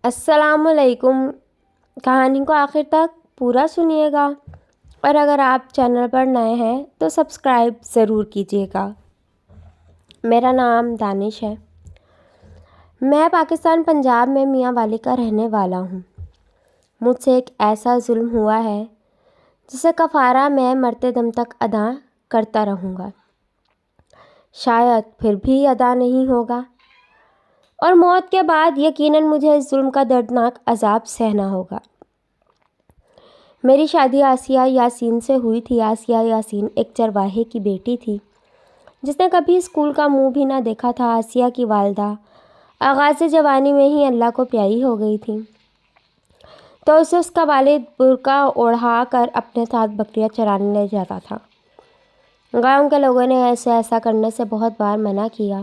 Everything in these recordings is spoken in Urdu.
السلام علیکم۔ کہانی کو آخر تک پورا سنیے گا، اور اگر آپ چینل پر نئے ہیں تو سبسکرائب ضرور کیجیے گا۔ میرا نام دانش ہے۔ میں پاکستان پنجاب میں میاں والی کا رہنے والا ہوں۔ مجھ سے ایک ایسا ظلم ہوا ہے جسے کفارہ میں مرتے دم تک ادا کرتا رہوں گا۔ شاید پھر بھی ادا نہیں ہوگا، اور موت کے بعد یقیناً مجھے اس ظلم کا دردناک عذاب سہنا ہوگا۔ میری شادی آسیہ یاسین سے ہوئی تھی۔ آسیہ یاسین ایک چرواہے کی بیٹی تھی جس نے کبھی اسکول کا منہ بھی نہ دیکھا تھا۔ آسیہ کی والدہ آغاز جوانی میں ہی اللہ کو پیاری ہو گئی تھی، تو اسے اس کا والد برقع اوڑھا کر اپنے ساتھ بکریاں چرانے لے جاتا تھا۔ گاؤں کے لوگوں نے ایسا کرنے سے بہت بار منع کیا،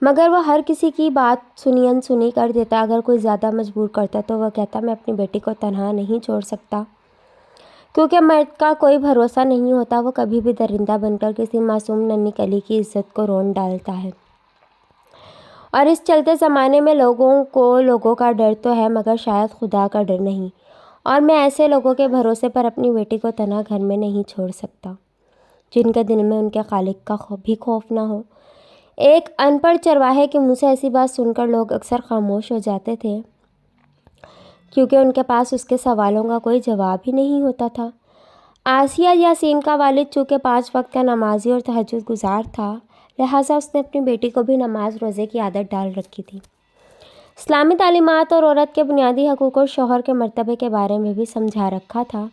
مگر وہ ہر کسی کی بات سنی انسنی کر دیتا۔ اگر کوئی زیادہ مجبور کرتا تو وہ کہتا میں اپنی بیٹی کو تنہا نہیں چھوڑ سکتا، کیونکہ مرد کا کوئی بھروسہ نہیں ہوتا، وہ کبھی بھی درندہ بن کر کسی معصوم ننھی کلی کی عزت کو رون ڈالتا ہے۔ اور اس چلتے زمانے میں لوگوں کو لوگوں کا ڈر تو ہے، مگر شاید خدا کا ڈر نہیں، اور میں ایسے لوگوں کے بھروسے پر اپنی بیٹی کو تنہا گھر میں نہیں چھوڑ سکتا جن کے دل میں ان کے خالق کا بھی خوف نہ ہو۔ ایک ان پڑھ چرواہے کے منہ سے ایسی بات سن کر لوگ اکثر خاموش ہو جاتے تھے، کیونکہ ان کے پاس اس کے سوالوں کا کوئی جواب ہی نہیں ہوتا تھا۔ آسیہ یاسین کا والد چونکہ 5 وقت کا نمازی اور تہجد گزار تھا، لہٰذا اس نے اپنی بیٹی کو بھی نماز روزے کی عادت ڈال رکھی تھی۔ اسلامی تعلیمات اور عورت کے بنیادی حقوق اور شوہر کے مرتبے کے بارے میں بھی سمجھا رکھا تھا۔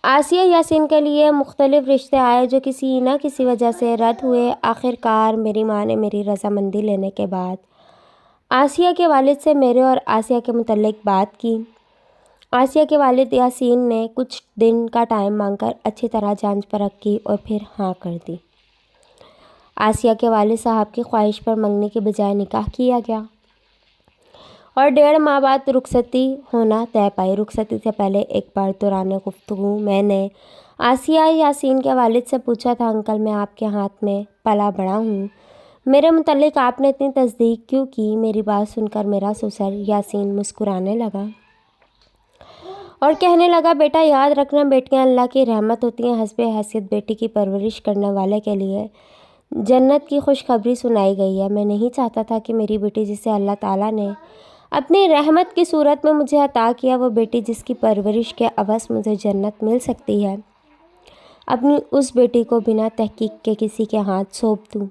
آسیہ یاسین کے لیے مختلف رشتے آئے جو کسی نہ کسی وجہ سے رد ہوئے۔ آخر کار میری ماں نے میری رضامندی لینے کے بعد آسیہ کے والد سے میرے اور آسیہ کے متعلق بات کی۔ آسیہ کے والد یاسین نے کچھ دن کا ٹائم مانگ کر اچھی طرح جانچ پرکھ کی اور پھر ہاں کر دی۔ آسیہ کے والد صاحب کی خواہش پر منگنی کے بجائے نکاح کیا گیا، اور 1.5 ماہ بعد رخصتی ہونا طے پائی۔ رخصتی سے پہلے ایک بار دوران گفتگو میں نے آسیہ یاسین کے والد سے پوچھا تھا، انکل میں آپ کے ہاتھ میں پلا بڑا ہوں، میرے متعلق آپ نے اتنی تصدیق کیوں کی؟ میری بات سن کر میرا سسر یاسین مسکرانے لگا اور کہنے لگا، بیٹا یاد رکھنا، بیٹیاں اللہ کی رحمت ہوتی ہیں۔ حسب حیثیت بیٹی کی پرورش کرنے والے کے لیے جنت کی خوشخبری سنائی گئی ہے۔ میں نہیں چاہتا تھا کہ میری بیٹی جسے اللہ تعالیٰ نے اپنی رحمت کی صورت میں مجھے عطا کیا، وہ بیٹی جس کی پرورش کے عوض مجھے جنت مل سکتی ہے، اپنی اس بیٹی کو بنا تحقیق کے کسی کے ہاتھ سونپ دوں۔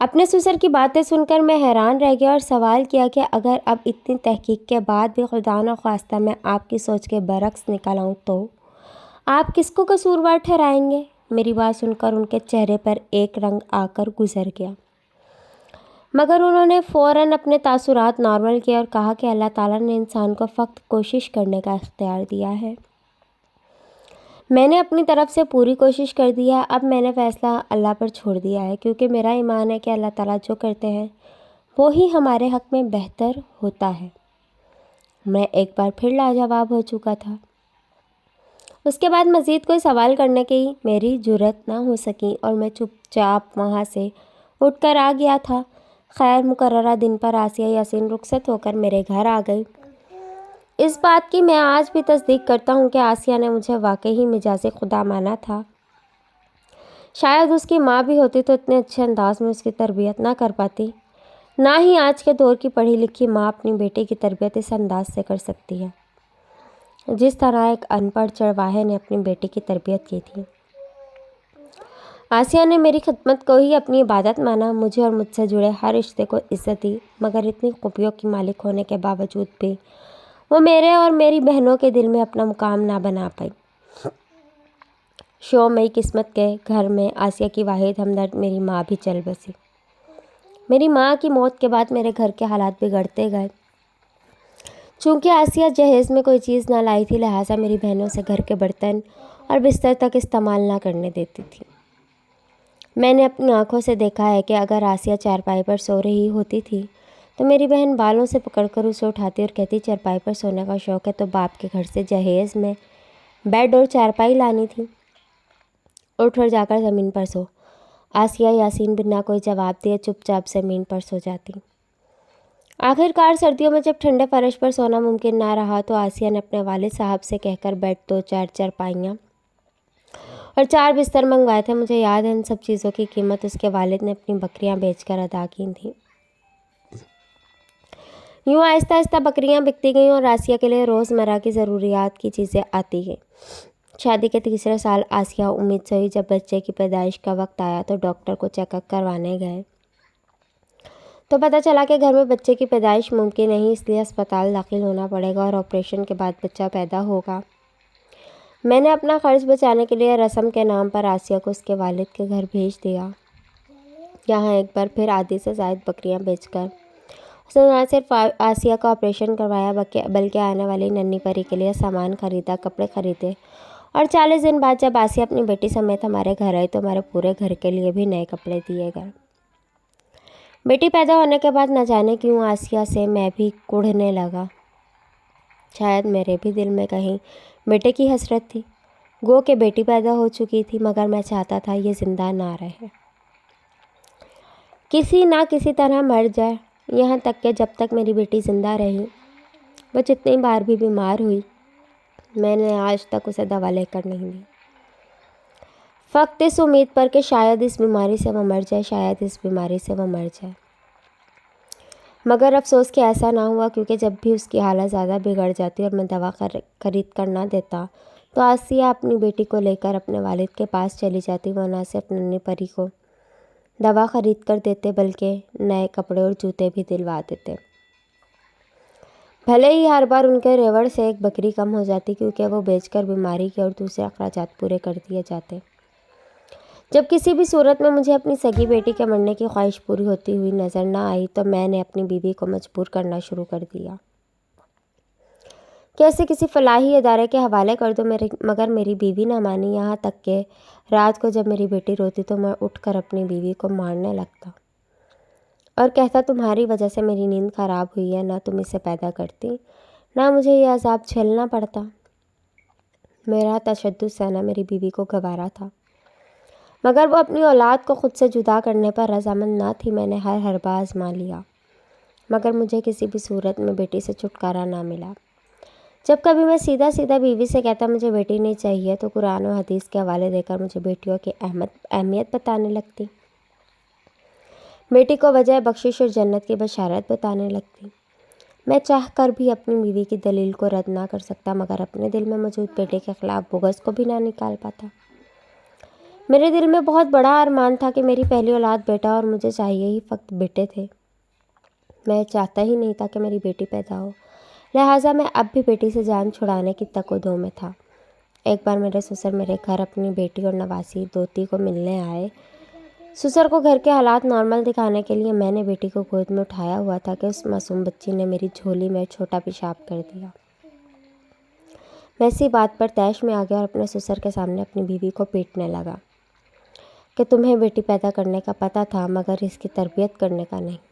اپنے سسر کی باتیں سن کر میں حیران رہ گیا اور سوال کیا کہ اگر اب اتنی تحقیق کے بعد بھی خدا نخواستہ میں آپ کی سوچ کے برعکس نکل آؤں تو آپ کس کو قصوروار ٹھہرائیں گے؟ میری بات سن کر ان کے چہرے پر ایک رنگ آ کر گزر گیا، مگر انہوں نے فوراً اپنے تاثرات نارمل کیے اور کہا کہ اللہ تعالیٰ نے انسان کو فقط کوشش کرنے کا اختیار دیا ہے۔ میں نے اپنی طرف سے پوری کوشش کر دی ہے، اب میں نے فیصلہ اللہ پر چھوڑ دیا ہے، کیونکہ میرا ایمان ہے کہ اللہ تعالیٰ جو کرتے ہیں وہی ہمارے حق میں بہتر ہوتا ہے۔ میں ایک بار پھر لاجواب ہو چکا تھا۔ اس کے بعد مزید کوئی سوال کرنے کی میری جرأت نہ ہو سکی اور میں چپ چاپ وہاں سے اٹھ کر آ گیا تھا۔ خیر، مقررہ دن پر آسیہ یاسین رخصت ہو کر میرے گھر آ گئی۔ اس بات کی میں آج بھی تصدیق کرتا ہوں کہ آسیہ نے مجھے واقعی مجازی خدا مانا تھا۔ شاید اس کی ماں بھی ہوتی تو اتنے اچھے انداز میں اس کی تربیت نہ کر پاتی، نہ ہی آج کے دور کی پڑھی لکھی ماں اپنی بیٹی کی تربیت اس انداز سے کر سکتی ہے جس طرح ایک ان پڑھ چرواہے نے اپنی بیٹی کی تربیت کی تھی۔ آسیہ نے میری خدمت کو ہی اپنی عبادت مانا، مجھے اور مجھ سے جڑے ہر رشتے کو عزت دی، مگر اتنی خوبیوں کی مالک ہونے کے باوجود بھی وہ میرے اور میری بہنوں کے دل میں اپنا مقام نہ بنا پائی۔ شومئی قسمت کے گھر میں آسیہ کی واحد ہمدرد میری ماں بھی چل بسی۔ میری ماں کی موت کے بعد میرے گھر کے حالات بگڑتے گئے۔ چونکہ آسیہ جہیز میں کوئی چیز نہ لائی تھی، لہٰذا میری بہنوں سے گھر کے برتن اور بستر تک استعمال نہ کرنے دیتی تھی۔ میں نے اپنی آنکھوں سے دیکھا ہے کہ اگر آسیہ چارپائی پر سو رہی ہوتی تھی تو میری بہن بالوں سے پکڑ کر اسے اٹھاتی اور کہتی، چارپائی پر سونے کا شوق ہے تو باپ کے گھر سے جہیز میں بیڈ اور چارپائی لانی تھی، اٹھ اور جا کر زمین پر سو۔ آسیہ یاسین بنا کوئی جواب دیے چپ چاپ زمین پر سو جاتی۔ آخر کار سردیوں میں جب ٹھنڈے فرش پر سونا ممکن نہ رہا تو آسیہ نے اپنے والد صاحب سے کہہ کر بیڈ 2 چارپائیاں اور 4 بستر منگوائے تھے۔ مجھے یاد ہے ان سب چیزوں کی قیمت اس کے والد نے اپنی بکریاں بیچ کر ادا کی تھیں۔ یوں آہستہ آہستہ بکریاں بکتی گئیں اور آسیہ کے لیے روزمرہ کی ضروریات کی چیزیں آتی گئیں۔ شادی کے تیسرے سال آسیہ امید سے ہوئی۔ جب بچے کی پیدائش کا وقت آیا تو ڈاکٹر کو چیک اپ کروانے گئے تو پتہ چلا کہ گھر میں بچے کی پیدائش ممکن نہیں، اس لیے اسپتال داخل ہونا پڑے گا اور آپریشن کے بعد بچہ پیدا ہوگا۔ میں نے اپنا خرچ بچانے کے لیے رسم کے نام پر آسیہ کو اس کے والد کے گھر بھیج دیا۔ یہاں ایک بار پھر آدھی سے زائد بکریاں بیچ کر اس نے نہ صرف آسیہ کا آپریشن کروایا بلکہ آنے والی ننھی پری کے لیے سامان خریدا، کپڑے خریدے، اور 40 دن بعد جب آسیہ اپنی بیٹی سمیت ہمارے گھر آئی تو ہمارے پورے گھر کے لیے بھی نئے کپڑے دیے گئے۔ بیٹی پیدا ہونے کے بعد نہ جانے کیوں آسیہ سے میں بھی کڑھنے لگا۔ شاید میرے بھی دل میں کہیں بیٹے کی حسرت تھی۔ گو کہ بیٹی پیدا ہو چکی تھی مگر میں چاہتا تھا یہ زندہ نہ رہے، کسی نہ کسی طرح مر جائے۔ یہاں تک کہ جب تک میری بیٹی زندہ رہی، وہ جتنی بار بھی بیمار ہوئی، میں نے آج تک اسے دوا لے کر نہیں دی، فقط اس امید پر کہ شاید اس بیماری سے وہ مر جائے، شاید اس بیماری سے وہ مر جائے۔ مگر افسوس کہ ایسا نہ ہوا، کیونکہ جب بھی اس کی حالت زیادہ بگڑ جاتی اور میں دوا خرید کر نہ دیتا تو آسیہ اپنی بیٹی کو لے کر اپنے والد کے پاس چلی جاتی۔ وہ نہ صرف ننھی پری کو دوا خرید کر دیتے بلکہ نئے کپڑے اور جوتے بھی دلوا دیتے۔ بھلے ہی ہر بار ان کے ریوڑ سے ایک بکری کم ہو جاتی، کیونکہ وہ بیچ کر بیماری کے اور دوسرے اخراجات پورے کر دیے جاتے۔ جب کسی بھی صورت میں مجھے اپنی سگی بیٹی کے مرنے کی خواہش پوری ہوتی ہوئی نظر نہ آئی تو میں نے اپنی بیوی کو مجبور کرنا شروع کر دیا کہ اسے کسی فلاحی ادارے کے حوالے کر دو، مگر میری بیوی نہ مانی۔ یہاں تک کہ رات کو جب میری بیٹی روتی تو میں اٹھ کر اپنی بیوی کو مارنے لگتا اور کہتا تمہاری وجہ سے میری نیند خراب ہوئی ہے، نہ تم اسے پیدا کرتی نہ مجھے یہ عذاب جھیلنا پڑتا۔ میرا تشدد سہنا میری بیوی کو گوارا تھا، مگر وہ اپنی اولاد کو خود سے جدا کرنے پر رضامند نہ تھی۔ میں نے ہر حربہ آزما لیا مگر مجھے کسی بھی صورت میں بیٹی سے چھٹکارا نہ ملا۔ جب کبھی میں سیدھا بیوی سے کہتا مجھے بیٹی نہیں چاہیے تو قرآن و حدیث کے حوالے دے کر مجھے بیٹیوں کی اہمیت بتانے لگتی، بیٹی کو وجہ بخشش اور جنت کی بشارت بتانے لگتی۔ میں چاہ کر بھی اپنی بیوی کی دلیل کو رد نہ کر سکتا، مگر اپنے دل میں موجود بیٹے کے خلاف بغض کو بھی نہ نکال پاتا۔ میرے دل میں بہت بڑا ارمان تھا کہ میری پہلی اولاد بیٹا اور مجھے چاہیے ہی فقط بیٹے تھے۔ میں چاہتا ہی نہیں تھا کہ میری بیٹی پیدا ہو، لہٰذا میں اب بھی بیٹی سے جان چھڑانے کی تک و دو میں تھا۔ ایک بار میرے سسر میرے گھر اپنی بیٹی اور نواسی دوتی کو ملنے آئے۔ سسر کو گھر کے حالات نارمل دکھانے کے لیے میں نے بیٹی کو گود میں اٹھایا ہوا تھا کہ اس معصوم بچی نے میری جھولی میں چھوٹا پیشاب کر دیا۔ میں اسی بات پر طیش میں آ گیا اور اپنے سسر کے سامنے اپنی بیوی کو پیٹنے لگا کہ تمہیں بیٹی پیدا کرنے کا پتہ تھا مگر اس کی تربیت کرنے کا نہیں۔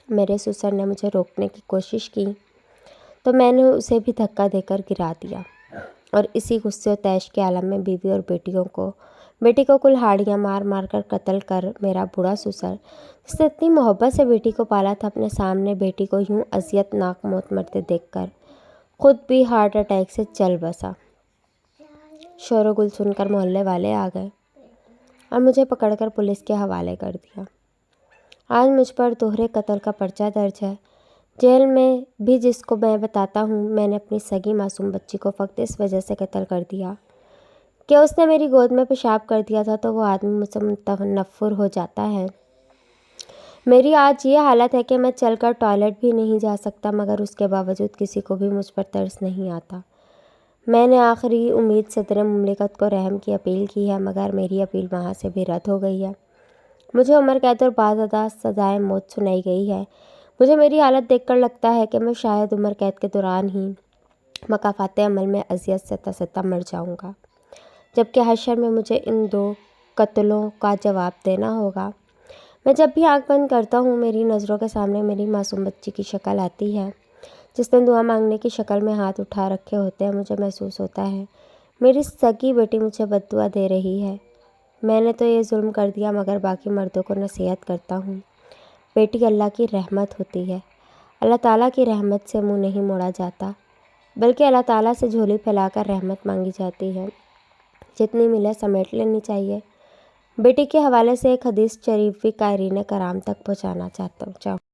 میرے سسر نے مجھے روکنے کی کوشش کی تو میں نے اسے بھی دھکا دے کر گرا دیا اور اسی غصے و طیش کے عالم میں بیوی اور بیٹی کو کلہاڑیاں مار مار کر قتل کر میرا بوڑھا سسر، جس نے اتنی محبت سے بیٹی کو پالا تھا، اپنے سامنے بیٹی کو یوں اذیت ناک موت مرتے دیکھ کر خود بھی ہارٹ اٹیک سے چل بسا۔ شور و گل سن کر محلے والے آ گئے اور مجھے پکڑ کر پولیس کے حوالے کر دیا۔ آج مجھ پر دوہرے قتل کا پرچہ درج ہے۔ جیل میں بھی جس کو میں بتاتا ہوں میں نے اپنی سگی معصوم بچی کو فقط اس وجہ سے قتل کر دیا کہ اس نے میری گود میں پیشاب کر دیا تھا، تو وہ آدمی مجھ سے متنفر ہو جاتا ہے۔ میری آج یہ حالت ہے کہ میں چل کر ٹوائلٹ بھی نہیں جا سکتا، مگر اس کے باوجود کسی کو بھی مجھ پر ترس نہیں آتا۔ میں نے آخری امید صدر مملکت کو رحم کی اپیل کی ہے، مگر میری اپیل وہاں سے بھی رد ہو گئی ہے۔ مجھے عمر قید اور بعض ادا سزائے موت سنائی گئی ہے۔ مجھے میری حالت دیکھ کر لگتا ہے کہ میں شاید عمر قید کے دوران ہی مکافات عمل میں اذیت سے تصدع مر جاؤں گا، جبکہ حشر میں مجھے ان 2 قتلوں کا جواب دینا ہوگا۔ میں جب بھی آنکھ بند کرتا ہوں میری نظروں کے سامنے میری معصوم بچی کی شکل آتی ہے، جس نے دعا مانگنے کی شکل میں ہاتھ اٹھا رکھے ہوتے ہیں۔ مجھے محسوس ہوتا ہے میری سگی بیٹی مجھے بد دعا دے رہی ہے۔ میں نے تو یہ ظلم کر دیا، مگر باقی مردوں کو نصیحت کرتا ہوں بیٹی اللہ کی رحمت ہوتی ہے۔ اللہ تعالیٰ کی رحمت سے منہ نہیں موڑا جاتا، بلکہ اللہ تعالیٰ سے جھولی پھیلا کر رحمت مانگی جاتی ہے۔ جتنی ملے سمیٹ لینی چاہیے۔ بیٹی کے حوالے سے ایک حدیث شریف بھی قائرین کرام تک پہنچانا چاہتا ہوں۔